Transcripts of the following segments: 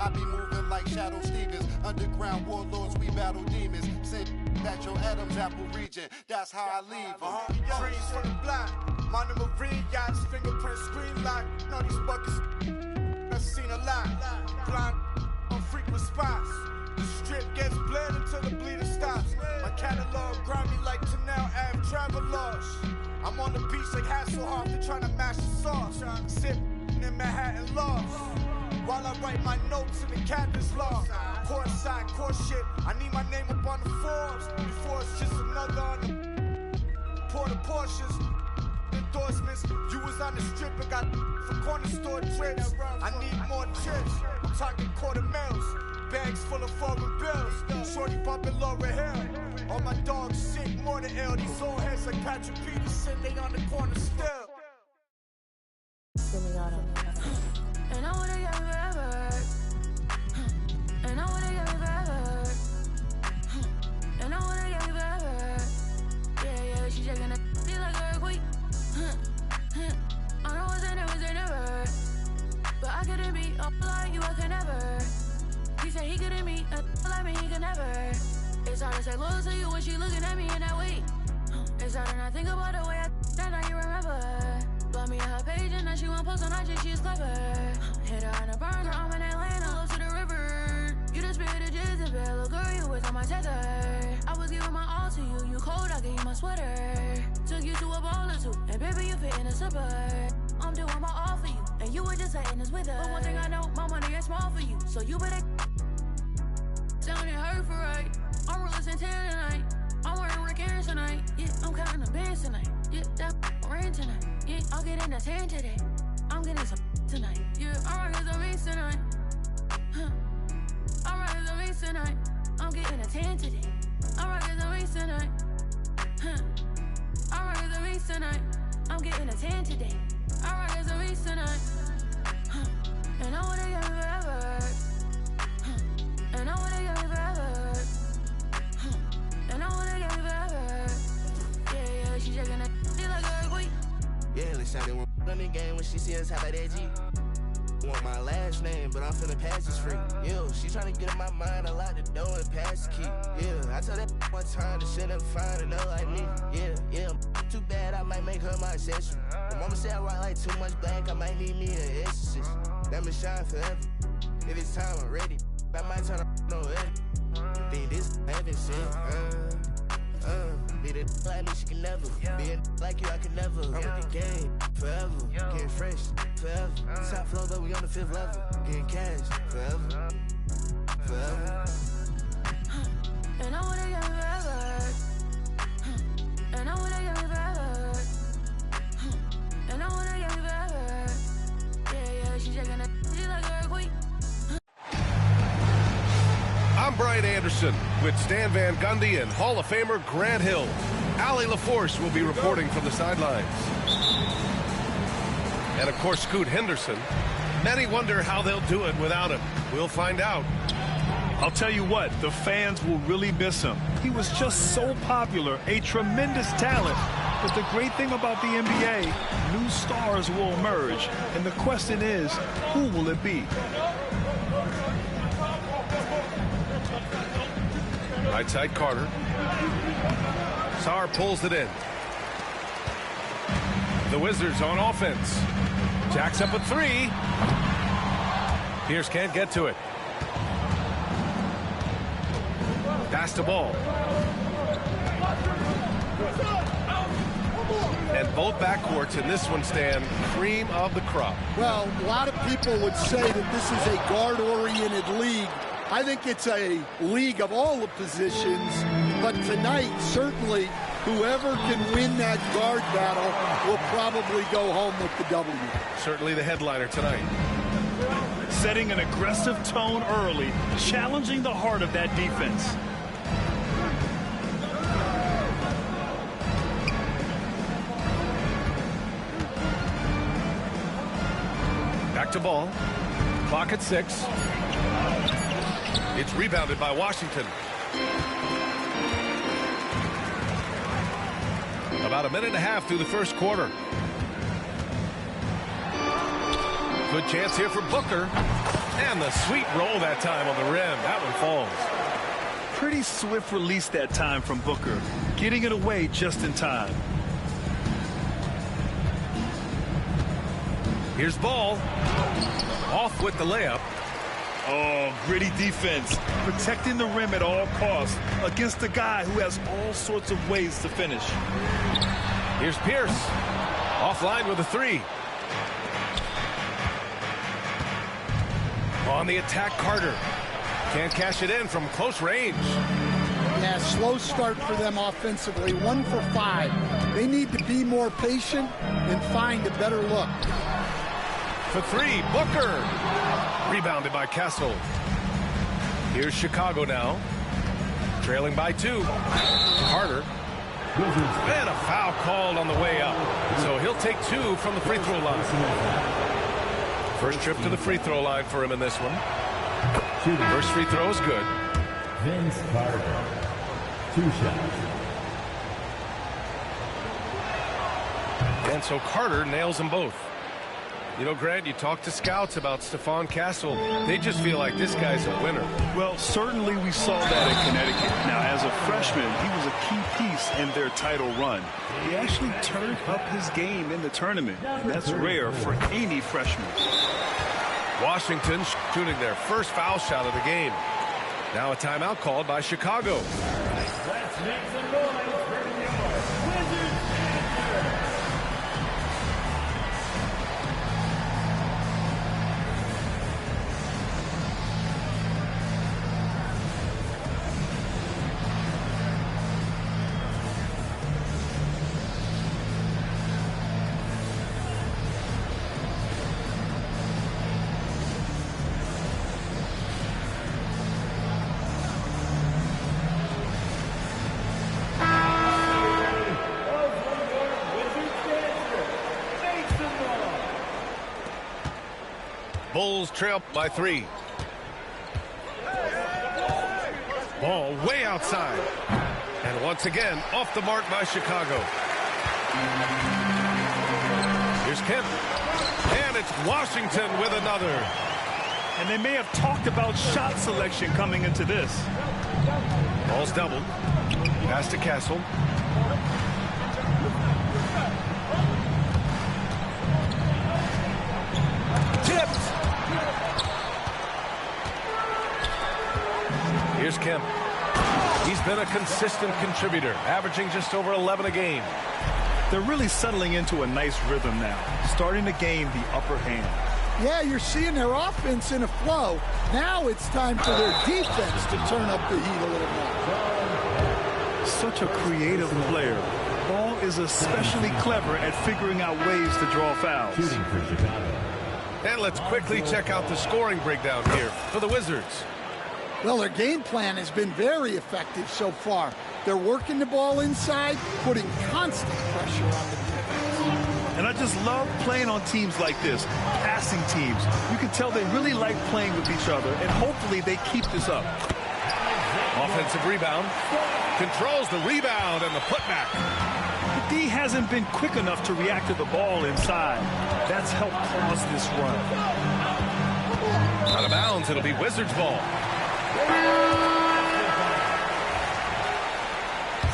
I be moving like Shadow Stevens. Underground warlords, we battle demons. Send at your Adam's apple region. That's how I leave them. Dreams from the block. Monomarine marine yachts, fingerprint screen lock. Know these buckets. I've seen a lot. Blind on frequent spots. The strip gets bled until the bleeding stops. My catalog grimy like Tanel Ave travelers. I'm on the beach like Hasselhoff, they're trying to mash the sauce. Sip in Manhattan lost. While I write my notes in the captain's log. Court side, court shit. I need my name up on the Forbes. Before it's just another on the Porta Porsches. Endorsements. You was on the strip and got for corner store trips. I need more trips. I'm talking quarter mils. Bags full of foreign bills. Shorty bumping Laura Hill. All my dogs sick, more than ill. These old heads like Patrick Peterson, they on the corner still. And I wanna get me forever. And I wanna get me forever. And I wanna get me forever. Yeah, yeah, she shaking that feel like a earthquake. I know what's in it, was there never. But I couldn't be up like you, I could never. He said he couldn't meet a like me, he could never. It's hard to say loyal to you when she looking at me in that way. It's hard to not think about the way I that now you remember. Blow me on her page and now she won't post on IG, she's clever. Hit her on a burner, I'm in Atlanta, love to the river. You the spirit of Jezebel, little girl, you was on my tether. I was giving my all to you, you cold, I gave you my sweater. Took you to a ball or two, and baby, you fit in a slipper. I'm doing my all for you, and you were just letting us with her. But one thing I know, my money is small for you, so you better sounding hurt for right. I'm real Santana tonight. I'm wearing Rick Aaron tonight. Yeah, I'm counting the bands tonight. Yeah, that rain tonight. Yeah, I'll get in the tan today. I'm getting some tonight. Yeah, I'm rocking some beats tonight. Huh. I'm rocking some beats tonight. I'm getting a tan today. I'm rocking some beats tonight. Huh. I'm rocking some beats tonight. I'm getting a tan today. I'm rocking some beats tonight. Huh. And I wanna get me forever. Huh. And I wanna get me forever. Huh. And I wanna get me forever. Yeah, yeah, she shaking that feel like a earthquake. Yeah, let's shout it one on the game when she see us, how about that G? Want my last name, but I'm finna pass this free. Yo, she tryna get in my mind, I lock the door and pass the key. Yeah, I told that one time, the shit never find another like me. Yeah, too bad, I might make her my accessory. My mama said I rock like too much black, I might need me an exorcist. That me shine forever. If it's time, I'm ready. I might turn up no edit. Think this heaven sent. Be the like me, she can never. Be a like you, I can never. I'm with the game forever. Getting fresh forever. Top floor, but we on the 5th level. Getting cash forever. Forever. And I wanna get me forever. And I wanna get me forever. And I wanna get me forever. Yeah, yeah, she shaking that feel like a earthquake. I'm Brian Anderson with Stan Van Gundy and Hall of Famer Grant Hill. Allie LaForce will be reporting from the sidelines. And, of course, Scoot Henderson. Many wonder how they'll do it without him. We'll find out. I'll tell you what, the fans will really miss him. He was just so popular, a tremendous talent. But the great thing about the NBA, new stars will emerge. And the question is, who will it be? Right side, Carter. Sarr pulls it in. The Wizards on offense. Jacks up a 3. Pierce can't get to it. Pass the ball. And both backcourts in this one stand cream of the crop. Well, a lot of people would say that this is a guard-oriented league. I think it's a league of all the positions, but tonight, certainly, whoever can win that guard battle will probably go home with the W. Certainly the headliner tonight. Setting an aggressive tone early, challenging the heart of that defense. Back to ball. Clock at 6. It's rebounded by Washington. About a minute and a half through the first quarter. Good chance here for Booker. And the sweet roll that time on the rim. That one falls. Pretty swift release that time from Booker, getting it away just in time. Here's Ball. Off with the layup. Oh, gritty defense, protecting the rim at all costs against a guy who has all sorts of ways to finish. Here's Pierce. Offline with a three. On the attack, Carter. Can't cash it in from close range. Yeah, slow start for them offensively. 1 for 5. They need to be more patient and find a better look. For three, Booker. Rebounded by Castle. Here's Chicago now. Trailing by 2. Carter. And a foul called on the way up. So he'll take 2 from the free throw line. First trip to the free throw line for him in this one. First free throw is good. Vince Carter. 2 shots. And so Carter nails them both. You know, Grant, you talk to scouts about Stephon Castle. They just feel like this guy's a winner. Well, certainly we saw that in Connecticut. Now, as a freshman, he was a key piece in their title run. He actually turned up his game in the tournament, and that's rare for any freshman. Washington shooting their first foul shot of the game. Now a timeout called by Chicago. Let's make some noise for New York. Wizards. Bulls trail by 3. Ball way outside. And once again, off the mark by Chicago. Here's Kemp. And it's Washington with another. And they may have talked about shot selection coming into this. Ball's doubled. Pass to Castle. Tipped. Here's Kemp. He's been a consistent contributor, averaging just over 11 a game. They're really settling into a nice rhythm now, starting to gain the upper hand. Yeah, you're seeing their offense in a flow. Now it's time for their defense to turn up the heat a little more. Such a creative player. Ball is especially clever at figuring out ways to draw fouls. Shooting for Chicago. And let's quickly check out the scoring breakdown here for the Wizards. Well, their game plan has been very effective so far. They're working the ball inside, putting constant pressure on the defense. And I just love playing on teams like this, passing teams. You can tell they really like playing with each other, and hopefully they keep this up. Offensive rebound. Controls the rebound and the putback. The D hasn't been quick enough to react to the ball inside. That's helped cause this run. Out of bounds, it'll be Wizards ball.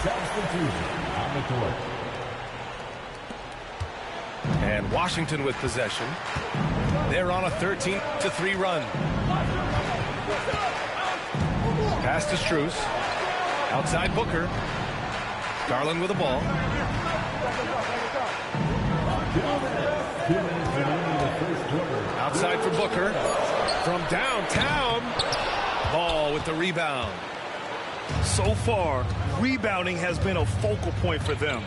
Substitution on the court. And Washington with possession. They're on a 13-3 run. Pass to Strus. Outside Booker. Garland with the ball. 2 minutes remaining in the first quarter. Outside for Booker. From downtown. Ball with the rebound. So far, rebounding has been a focal point for them.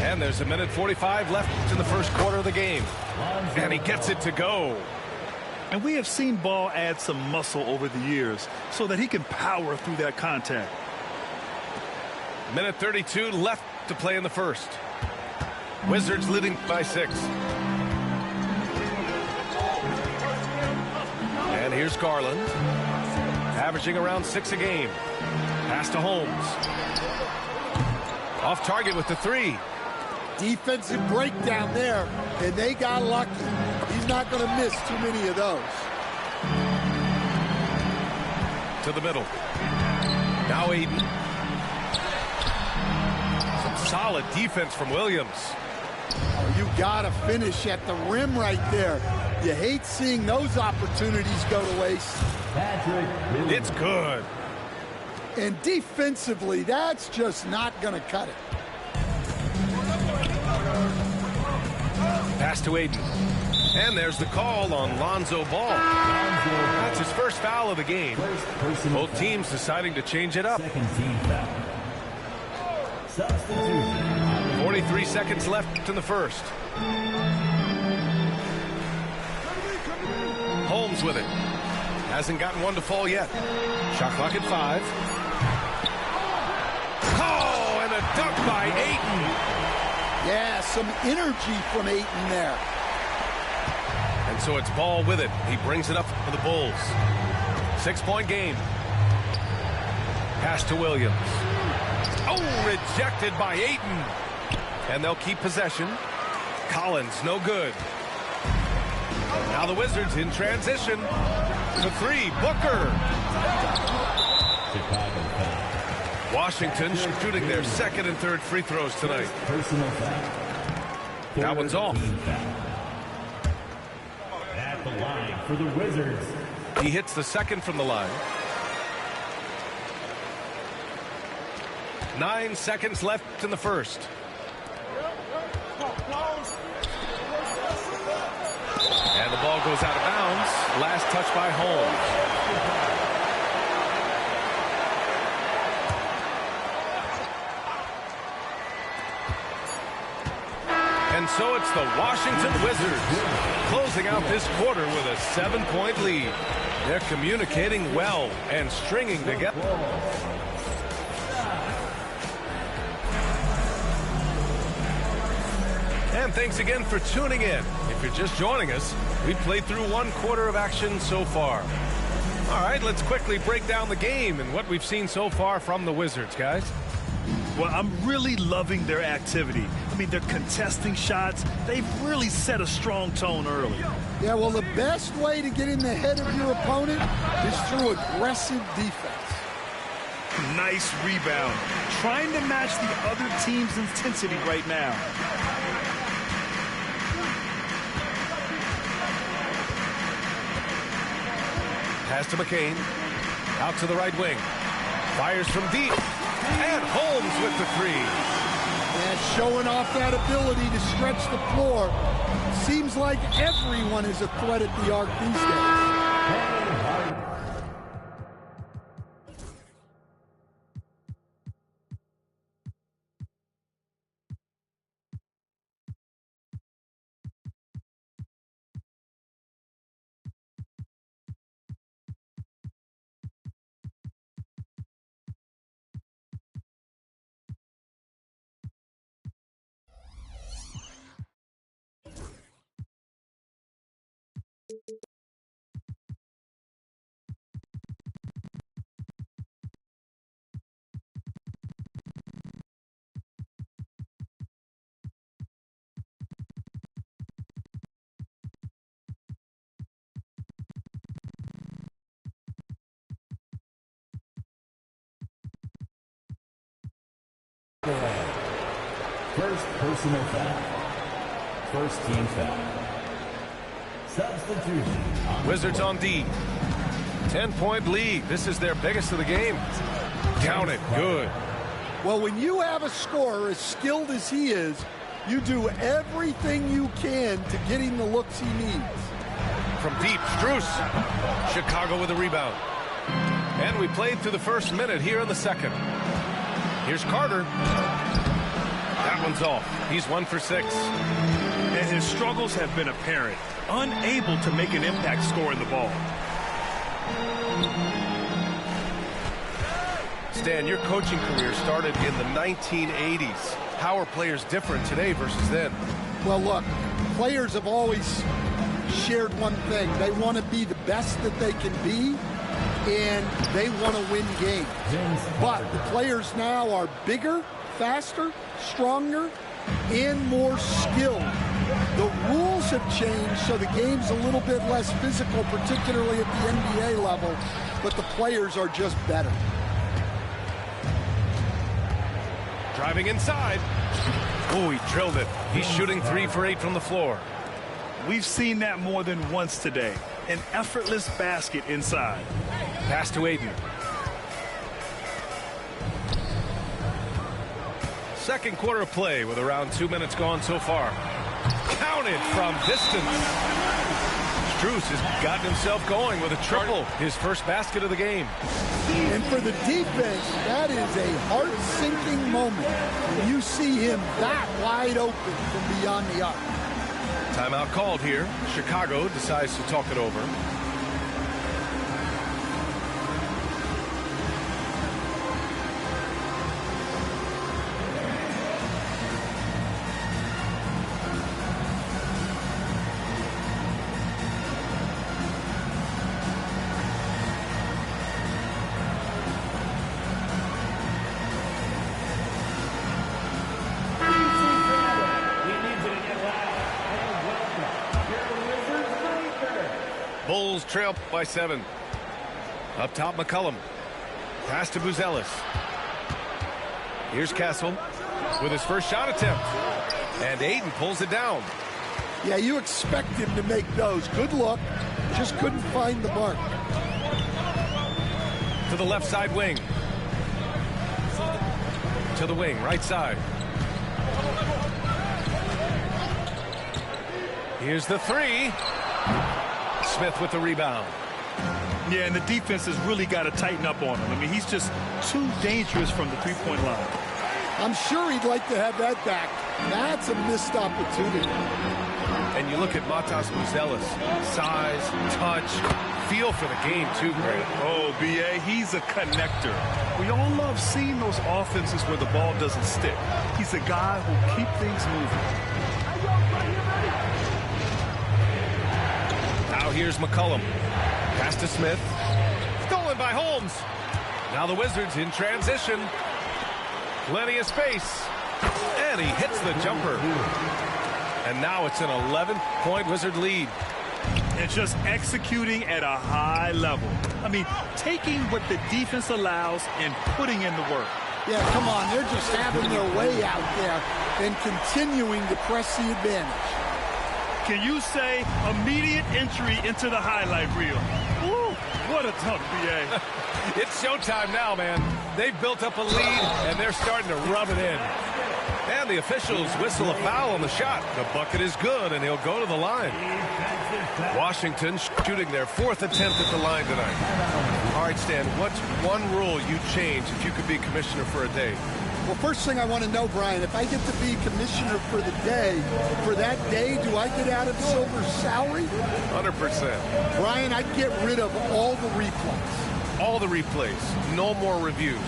And there's 1:45 left in the first quarter of the game. And he gets it to go. And we have seen Ball add some muscle over the years so that he can power through that contact. 1:32 left to play in the first. Wizards leading by 6. And here's Garland. Averaging around 6 a game. Pass to Holmes. Off target with the 3. defensive breakdown there, and they got lucky. He's not going to miss too many of those. To the middle. Now Aiden. Some solid defense from Williams. Oh, you got to finish at the rim right there. You hate seeing those opportunities go to waste. It's good. And defensively, that's just not going to cut it. Pass to Aiden. And there's the call on Lonzo Ball. That's his first foul of the game. Both teams deciding to change it up. 43 seconds left in the first. Holmes with it. Hasn't gotten one to fall yet. Shot clock at 5. Oh, and a dunk by Ayton. Yeah, some energy from Ayton there. And so it's Ball with it. He brings it up for the Bulls. 6-point game. Pass to Williams. Oh, rejected by Ayton. And they'll keep possession. Collins, no good. Now the Wizards in transition. To 3, Booker. Washington shooting their second and third free throws tonight. That one's off. At the line for the Wizards. He hits the second from the line. 9 seconds left in the first. And the ball goes out of bounds. Last touch by Holmes. And so it's the Washington Wizards closing out this quarter with a 7-point lead. They're communicating well and stringing together. And thanks again for tuning in. If you're just joining us, we've played through 1 quarter of action so far. All right, let's quickly break down the game and what we've seen so far from the Wizards, guys. Well, I'm really loving their activity. I mean, they're contesting shots. They've really set a strong tone early. Yeah, well, the best way to get in the head of your opponent is through aggressive defense. Nice rebound. Trying to match the other team's intensity right now. Pass to McCain. Out to the right wing. Fires from deep. And Holmes with the 3. Yeah, showing off that ability to stretch the floor. Seems like everyone is a threat at the arc these days. First personal foul. First team foul. Substitution. Wizards on D. 10-point lead. This is their biggest of the game. Count it. Good. Well, when you have a scorer as skilled as he is, you do everything you can to get him the looks he needs. From deep, Strus. Chicago with a rebound. And we played through the first minute here in the second. Here's Carter. That one's off. He's 1 for 6. And his struggles have been apparent. Unable to make an impact scoring the ball. Stan, your coaching career started in the 1980s. How are players different today versus then? Well, look, players have always shared one thing. They want to be the best that they can be, and they want to win games. But the players now are bigger, faster, stronger, and more skilled. The rules have changed, so the game's a little bit less physical, particularly at the NBA level, but the players are just better. Driving inside. Oh, he drilled it. He's shooting 3 for 8 from the floor. We've seen that more than once today. An effortless basket inside. Pass to Aiden. Second quarter of play with around 2 minutes gone so far. Counted from distance. Strus has gotten himself going with a triple. His first basket of the game. And for the defense, that is a heart-sinking moment when you see him that wide open from beyond the arc. Timeout called here. Chicago decides to talk it over. Bulls trail by 7. Up top, McCollum. Pass to Buzelis. Here's Castle with his first shot attempt. And Aiden pulls it down. Yeah, you expect him to make those. Good look. Just couldn't find the mark. To the left side wing. To the wing, right side. Here's the 3. Smith with the rebound. Yeah, and the defense has really got to tighten up on him. I mean, he's just too dangerous from the three-point line. I'm sure he'd like to have that back. That's a missed opportunity. And you look at Matas Buzelis. Size, touch, feel for the game too, Grant. Oh, B.A., he's a connector. We all love seeing those offenses where the ball doesn't stick. He's a guy who keep things moving. Now here's McCollum. Pass to Smith. Stolen by Holmes. Now the Wizards in transition. Plenty of space. And he hits the jumper. And now it's an 11-point Wizard lead. And just executing at a high level. I mean, taking what the defense allows and putting in the work. Yeah, come on. They're just having their way out there and continuing to press the advantage. Can you say immediate entry into the highlight reel? Woo, what a dunk, B.A. It's showtime now, man. They've built up a lead, and they're starting to rub it in. And the officials whistle a foul on the shot. The bucket is good, and he'll go to the line. Washington shooting their 4th attempt at the line tonight. All right, Stan, what's one rule you'd change if you could be commissioner for a day? Well, first thing I want to know, Brian, if I get to be commissioner for the day, for that day, do I get Adam Silver's salary? 100%. Brian, I'd get rid of all the replays. All the replays. No more reviews.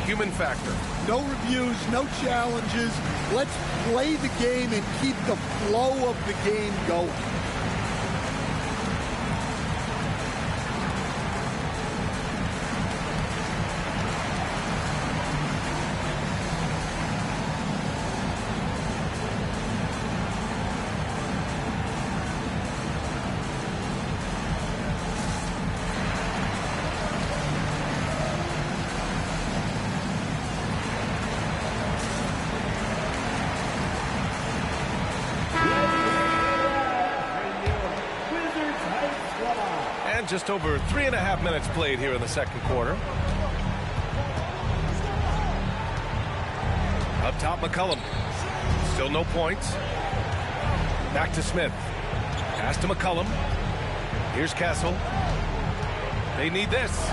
Human factor. No reviews, no challenges. Let's play the game and keep the flow of the game going. Just over 3.5 minutes played here in the second quarter. Up top, McCollum. Still no points. Back to Smith. Pass to McCollum. Here's Castle. They need this.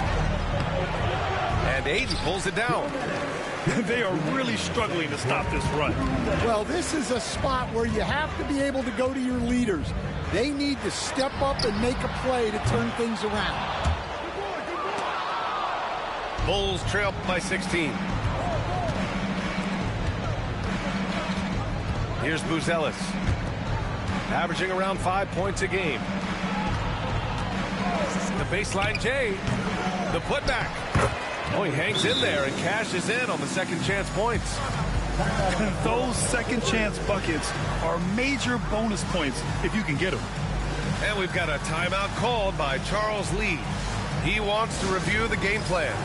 And Aiden pulls it down. They are really struggling to stop this run. Well, this is a spot where you have to be able to go to your leaders. They need to step up and make a play to turn things around. Bulls trail by 16. Here's Buzelis. Averaging around 5 points a game. The baseline J. The putback. Oh, he hangs in there and cashes in on the second chance points. Those second chance buckets are major bonus points if you can get them. And we've got a timeout called by Charles Lee. He wants to review the game plan.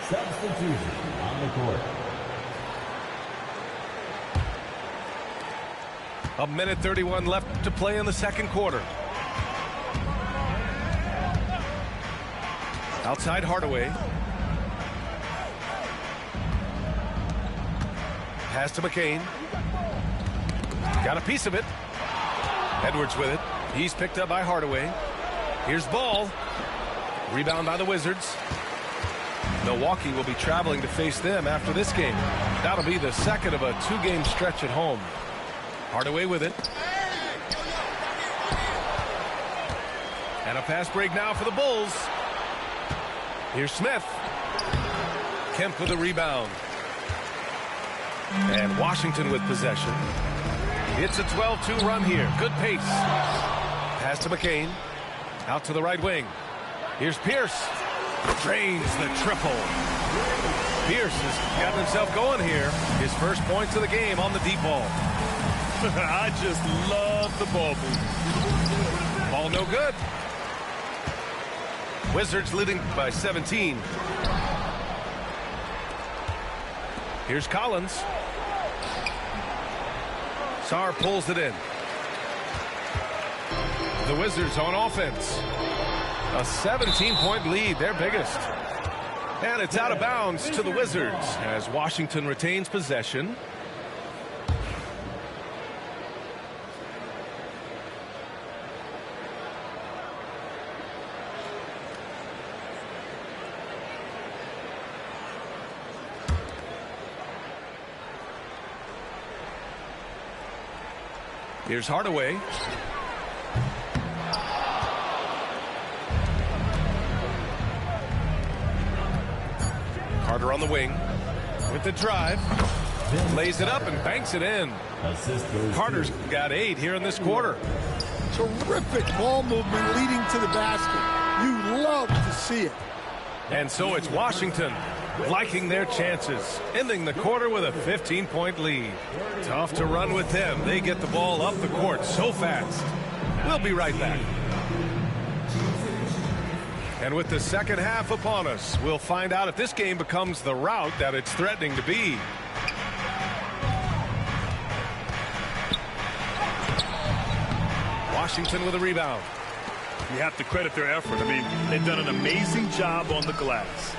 Substitution on the court. A minute 31 left to play in the second quarter. Outside Hardaway. Pass to McCain. Got a piece of it. Edwards with it. He's picked up by Hardaway. Here's Ball. Rebound by the Wizards. Milwaukee will be traveling to face them after this game. That'll be the second of a two-game stretch at home. Hardaway with it. And a pass break now for the Bulls. Here's Smith. Kemp with the rebound. And Washington with possession. It's a 12-2 run here. Good pace. Pass to McCain. Out to the right wing. Here's Pierce. Drains the triple. Pierce has gotten himself going here. His first points of the game on the deep ball. I just love the ball move. Ball no good. Wizards leading by 17. Here's Collins. Sarr pulls it in. The Wizards on offense. A 17-point lead, their biggest. And it's out of bounds to the Wizards as Washington retains possession. Here's Hardaway. Carter on the wing with the drive. Lays it up and banks it in. Carter's got 8 here in this quarter. Terrific ball movement leading to the basket. You love to see it. And so it's Washington liking their chances, ending the quarter with a 15-point lead. Tough to run with them. They get the ball up the court so fast. We'll be right back. And with the second half upon us, we'll find out if this game becomes the rout that it's threatening to be. Washington with a rebound. You have to credit their effort. I mean, they've done an amazing job on the glass.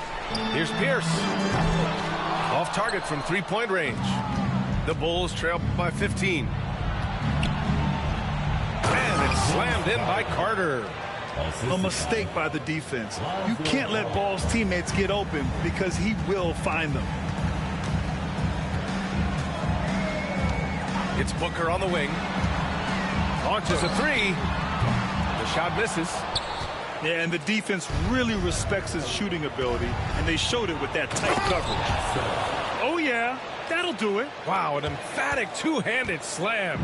Here's Pierce. Off target from three-point range. The Bulls trail by 15. And it's slammed in by Carter. A mistake by the defense. You can't let Ball's teammates get open because he will find them. It's Booker on the wing. Launches a three. The shot misses. Yeah, and the defense really respects his shooting ability, and they showed it with that tight coverage. Oh, yeah, that'll do it. Wow, an emphatic two-handed slam.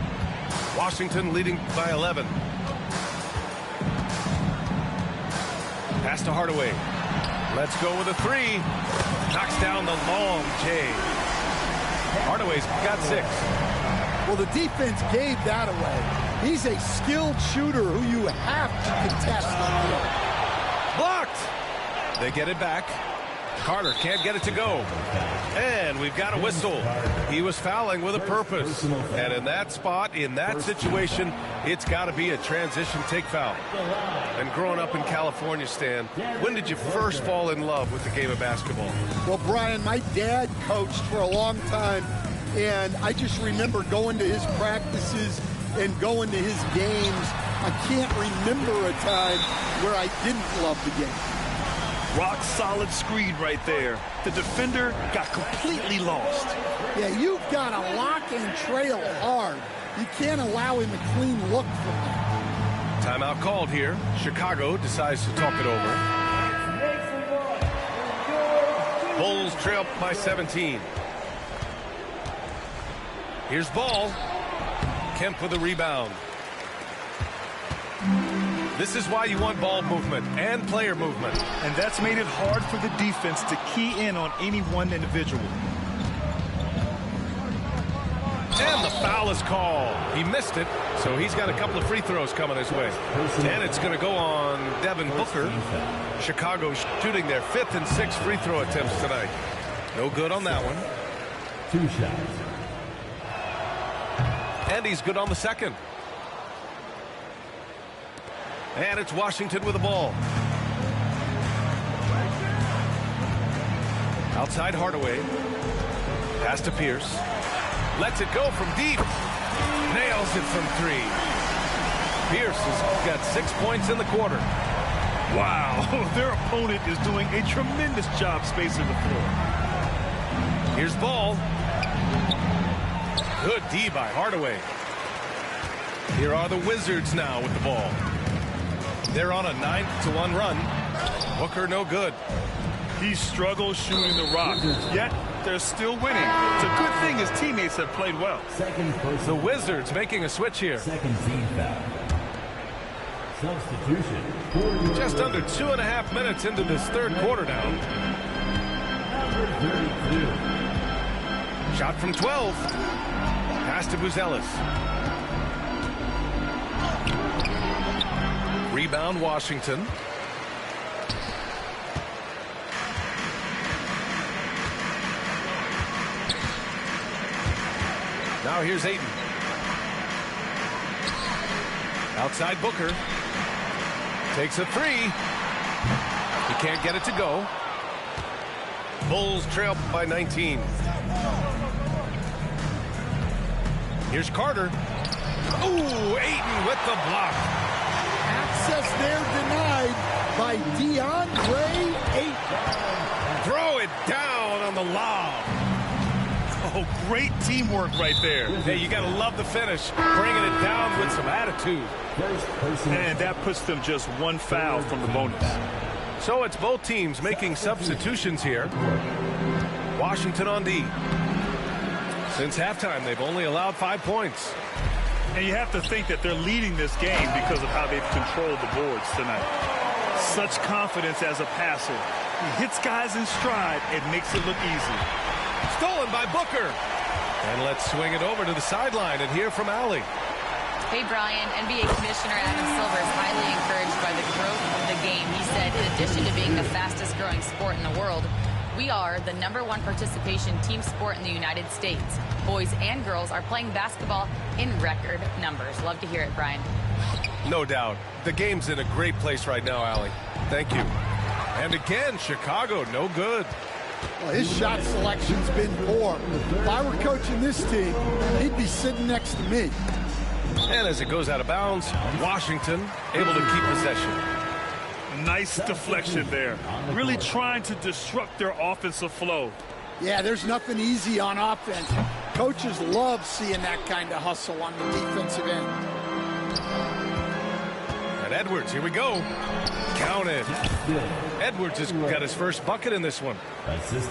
Washington leading by 11. Pass to Hardaway. Let's go with a three. Knocks down the long J. Hardaway's got 6. Well, the defense gave that away. He's a skilled shooter who you have to contest. Blocked. They get it back. Carter can't get it to go. And we've got a whistle. He was fouling with a purpose. And in that spot, in that situation, it's got to be a transition take foul. And growing up in California, Stan, when did you first fall in love with the game of basketball? Well, Brian, my dad coached for a long time, and I just remember going to his practices and going to his games. I can't remember a time where I didn't love the game. Rock solid screen right there. The defender got completely lost. Yeah, you've got to lock and trail hard. You can't allow him a clean look from that. Timeout called here. Chicago decides to talk it over. Bulls trail by 17. Here's Ball. Kemp with a rebound. This is why you want ball movement and player movement. And that's made it hard for the defense to key in on any one individual. And the foul is called. He missed it, so he's got a couple of free throws coming his way. And it's going to go on Devin Booker. Chicago shooting their 5th and 6th free throw attempts tonight. No good on that one. 2 shots. And he's good on the second. And it's Washington with the ball. Outside Hardaway. Pass to Pierce. Lets it go from deep. Nails it from 3. Pierce has got 6 points in the quarter. Wow, their opponent is doing a tremendous job spacing the floor. Here's Ball. Good D by Hardaway. Here are the Wizards now with the ball. They're on a 9-1 run. Booker no good. He struggles shooting the rock, yet they're still winning. It's a good thing his teammates have played well. The Wizards making a switch here. Second team foul. Substitution. Just under 2.5 minutes into this third quarter now. Shot from 12. Pass to Buzelis. Rebound Washington. Now here's Ayton. Outside Booker. Takes a 3. He can't get it to go. Bulls trail by 19. Here's Carter. Ooh, Ayton with the block. Access there denied by DeAndre Ayton. Throw it down on the lob. Oh, great teamwork right there. Hey, you got to love the finish. Bringing it down with some attitude. And that puts them just 1 foul from the bonus. So it's both teams making substitutions here. Washington on D. Since halftime, they've only allowed 5 points. And you have to think that they're leading this game because of how they've controlled the boards tonight. Such confidence as a passer. He hits guys in stride and makes it look easy. Stolen by Booker. And let's swing it over to the sideline and hear from Allie. Hey, Brian. NBA Commissioner Adam Silver is highly encouraged by the growth of the game. He said, in addition to being the fastest growing sport in the world, we are the #1 participation team sport in the United States. Boys and girls are playing basketball in record numbers. Love to hear it, Brian. No doubt. The game's in a great place right now, Allie. Thank you. And again, Chicago, no good. Well, his shot selection's been poor. If I were coaching this team, he'd be sitting next to me. And as it goes out of bounds, Washington able to keep possession. Nice deflection there. Really trying to disrupt their offensive flow. Yeah, there's nothing easy on offense. Coaches love seeing that kind of hustle on the defensive end. And Edwards, here we go. Count it. Edwards has got his first bucket in this one.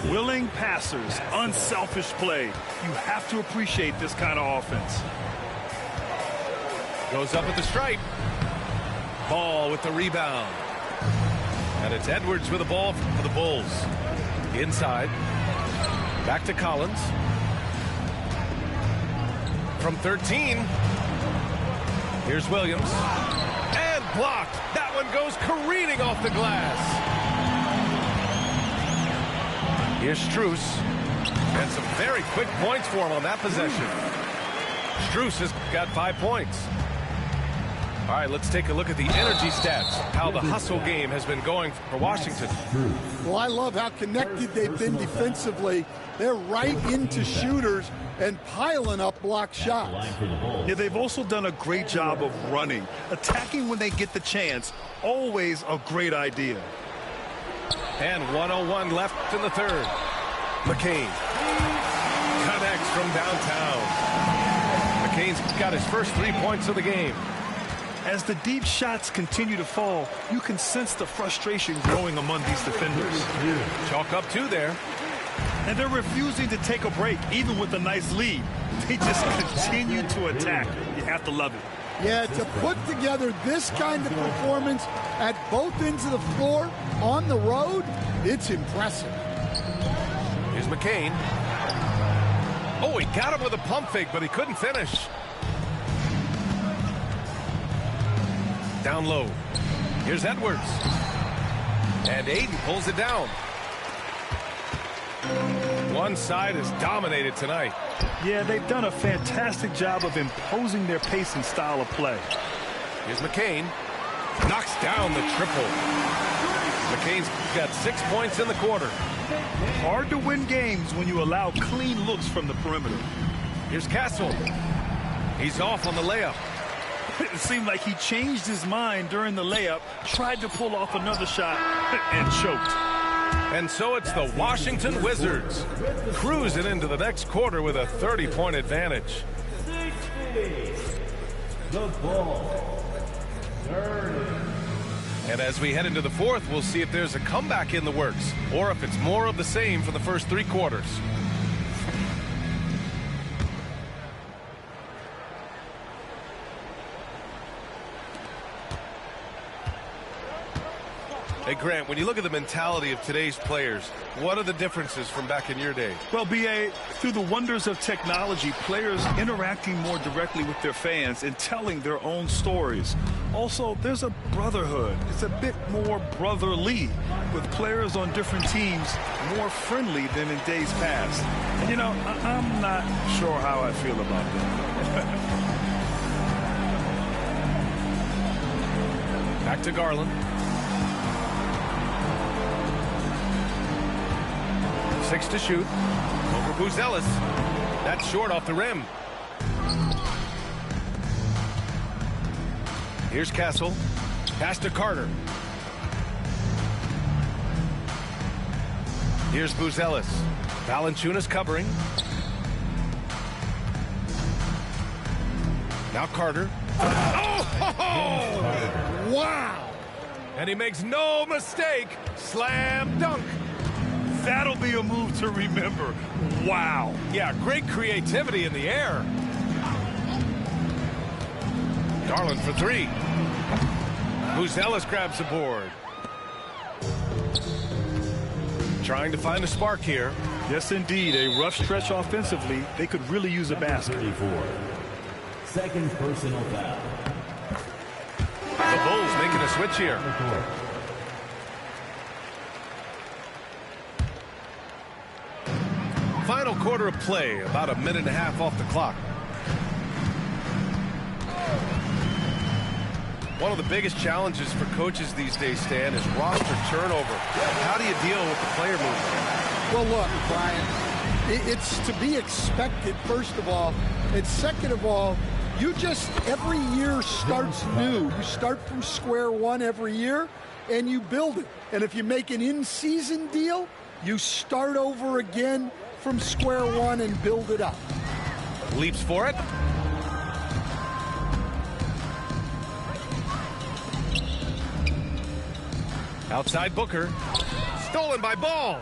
Willing passers, unselfish play. You have to appreciate this kind of offense. Goes up at the stripe. Ball with the rebound. And it's Edwards with the ball for the Bulls. Inside. Back to Collins. From 13. Here's Williams. And blocked. That one goes careening off the glass. Here's Strus. And some very quick points for him on that possession. Strus has got 5 points. All right, let's take a look at the energy stats, how the hustle game has been going for Washington. Well, I love how connected they've been defensively. They're right into shooters and piling up block shots. Yeah, they've also done a great job of running. Attacking when they get the chance, always a great idea. And 1:01 left in the third. McCain connects from downtown. McCain's got his first 3 points of the game. As the deep shots continue to fall, you can sense the frustration growing among these defenders. Chalk up 2 there. And they're refusing to take a break, even with a nice lead. They just continue to attack. You have to love it. Yeah, to put together this kind of performance at both ends of the floor on the road, it's impressive. Here's McCain. Oh, he got him with a pump fake, but he couldn't finish. Down low. Here's Edwards. And Aiden pulls it down. One side is dominated tonight. Yeah, they've done a fantastic job of imposing their pace and style of play. Here's McCain. Knocks down the triple. McCain's got 6 points in the quarter. Hard to win games when you allow clean looks from the perimeter. Here's Castle. He's off on the layup. It seemed like he changed his mind during the layup, tried to pull off another shot, and choked. And so it's the Washington Wizards cruising into the next quarter with a 30-point advantage. The ball. 30. And as we head into the fourth, we'll see if there's a comeback in the works or if it's more of the same for the first 3 quarters. Hey, Grant, when you look at the mentality of today's players, what are the differences from back in your day? Well, B.A., through the wonders of technology, players interacting more directly with their fans and telling their own stories. Also, there's a brotherhood. It's a bit more brotherly, with players on different teams more friendly than in days past. And, you know, I'm not sure how I feel about that. Back to Garland. 6 to shoot. Over Buzelis. That's short off the rim. Here's Castle. Pass to Carter. Here's Buzelis. Valanciunas covering. Now Carter. Oh! Wow! And he makes no mistake. Slam dunk. That'll be a move to remember. Wow. Yeah, great creativity in the air. Garland for 3. Buzelis grabs the board. Trying to find a spark here. Yes, indeed. A rough stretch offensively. They could really use a basket. 34. Second personal foul. The Bulls making a switch here. Final quarter of play, about a minute and a half off the clock. One of the biggest challenges for coaches these days, Stan, is roster turnover. How do you deal with the player movement? Well, look, Brian, it's to be expected, first of all. And second of all, you just, every year starts new. You start from square one every year, and you build it. And if you make an in-season deal, you start over again from square one and build it up. Leaps for it. Outside Booker. Stolen by Ball.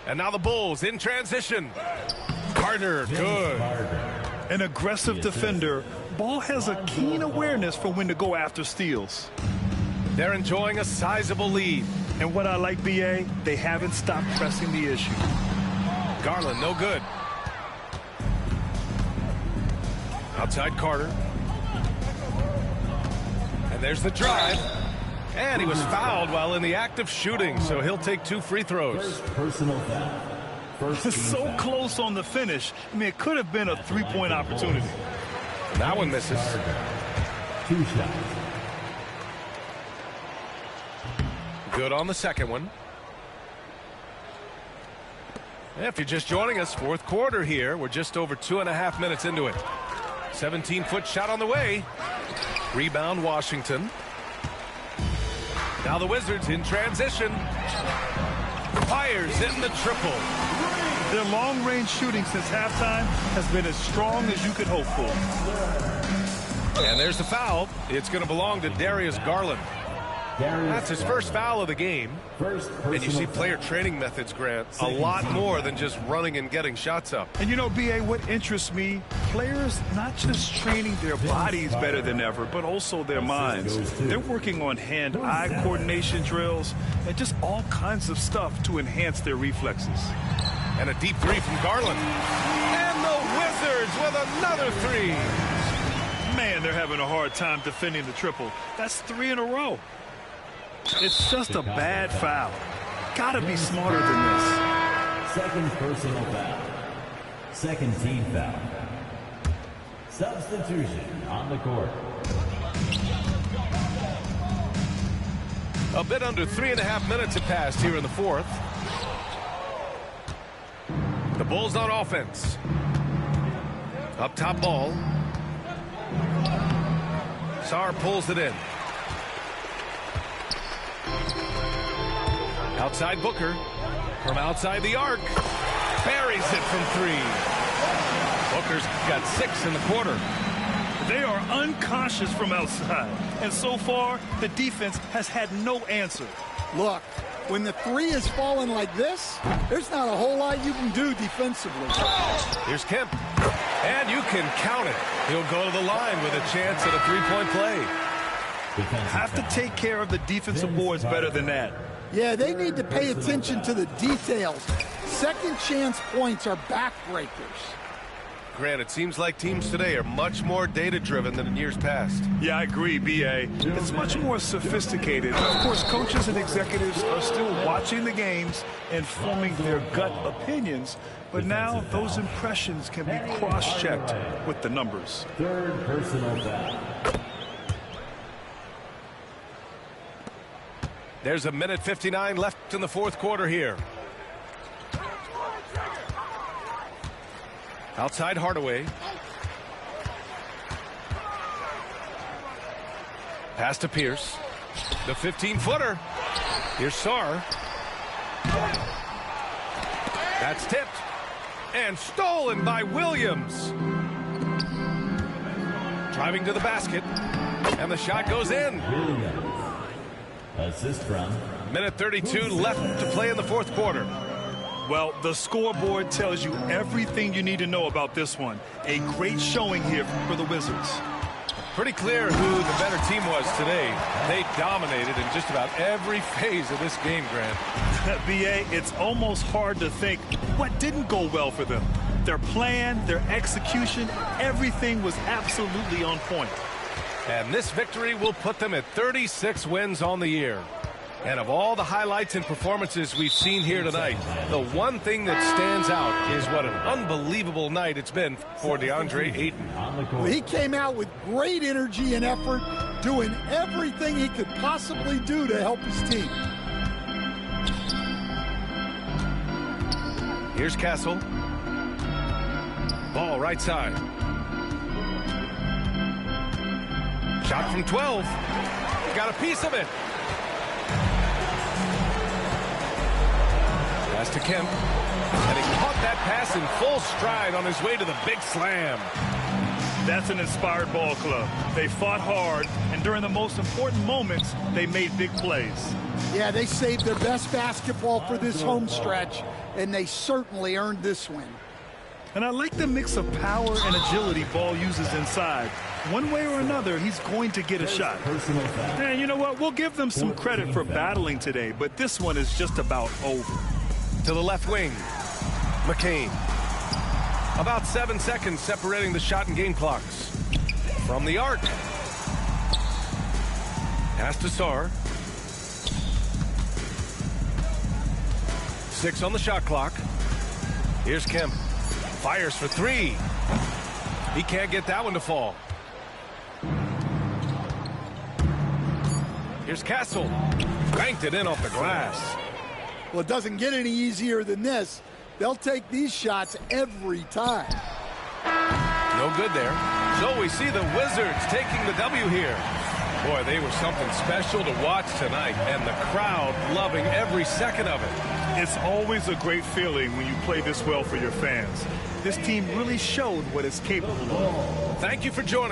And now the Bulls in transition. Carter, good. An aggressive defender. Ball has a keen awareness for when to go after steals. They're enjoying a sizable lead. And what I like, BA, they haven't stopped pressing the issue. Garland, no good. Outside Carter. And there's the drive. And he was fouled while in the act of shooting, so he'll take 2 free throws. Personal foul. So close on the finish. I mean, it could have been a 3-point opportunity. And that one misses. 2 shots. Good on the second one. If you're just joining us, fourth quarter here. We're just over 2.5 minutes into it. 17-foot shot on the way. Rebound, Washington. Now the Wizards in transition. Fires in the triple. Their long-range shooting since halftime has been as strong as you could hope for. And there's the foul. It's going to belong to Darius Garland. That's his first foul of the game. And you see player training methods, Grant, a lot more than just running and getting shots up. And you know, BA, what interests me, players not just training their bodies better than ever, but also their minds. They're working on hand-eye coordination drills and just all kinds of stuff to enhance their reflexes. And a deep 3 from Garland. And the Wizards with another 3. Man, they're having a hard time defending the triple. That's 3 in a row. It's just a bad foul. Gotta be smarter than this. Second personal foul. Second team foul. Substitution on the court. A bit under 3.5 minutes have passed here in the fourth. The Bulls on offense. Up top ball. Sarr pulls it in. Outside Booker. From outside the arc. Buries it from 3. Booker's got 6 in the quarter. They are unconscious from outside. And so far, the defense has had no answer. Look, when the 3 is falling like this, there's not a whole lot you can do defensively. Here's Kemp. And you can count it. He'll go to the line with a chance at a 3-point play. Have to take care of the defensive boards better than that. Yeah, they need to pay attention to the details. Second chance points are backbreakers. Grant, it seems like teams today are much more data-driven than in years past. Yeah, I agree, BA. It's much more sophisticated. Of course, coaches and executives are still watching the games and forming their gut opinions. But now those impressions can be cross-checked with the numbers. Third personal foul. There's 1:59 left in the fourth quarter here. Outside Hardaway. Pass to Pierce. The 15-footer. Here's Sarr. That's tipped. And stolen by Williams. Driving to the basket. And the shot goes in. Williams. Assist from. 1:32 left to play in the fourth quarter. Well, the scoreboard tells you everything you need to know about this one. A great showing here for the Wizards. Pretty clear who the better team was today. They dominated in just about every phase of this game, Grant. BA, it's almost hard to think what didn't go well for them. Their plan, their execution, everything was absolutely on point. And this victory will put them at 36 wins on the year. And of all the highlights and performances we've seen here tonight, the one thing that stands out is what an unbelievable night it's been for DeAndre Ayton. Well, he came out with great energy and effort, doing everything he could possibly do to help his team. Here's Castle. Ball right side. Shot from 12. Got a piece of it. Pass to Kemp. And he caught that pass in full stride on his way to the big slam. That's an inspired ball club. They fought hard, and during the most important moments, they made big plays. Yeah, they saved their best basketball for this home stretch, and they certainly earned this win. And I like the mix of power and agility Ball uses inside. One way or another, he's going to get a shot. And you know what? We'll give them some credit for battling today, but this one is just about over. To the left wing, McCain. About 7 seconds separating the shot and game clocks. From the arc. Pass to Sarr. 6 on the shot clock. Here's Kemp. Fires for 3. He can't get that one to fall. Here's Castle. Banked it in off the glass. Well, it doesn't get any easier than this. They'll take these shots every time. No good there. So we see the Wizards taking the W here. Boy, they were something special to watch tonight, and the crowd loving every second of it. It's always a great feeling when you play this well for your fans. This team really showed what it's capable of. Thank you for joining us.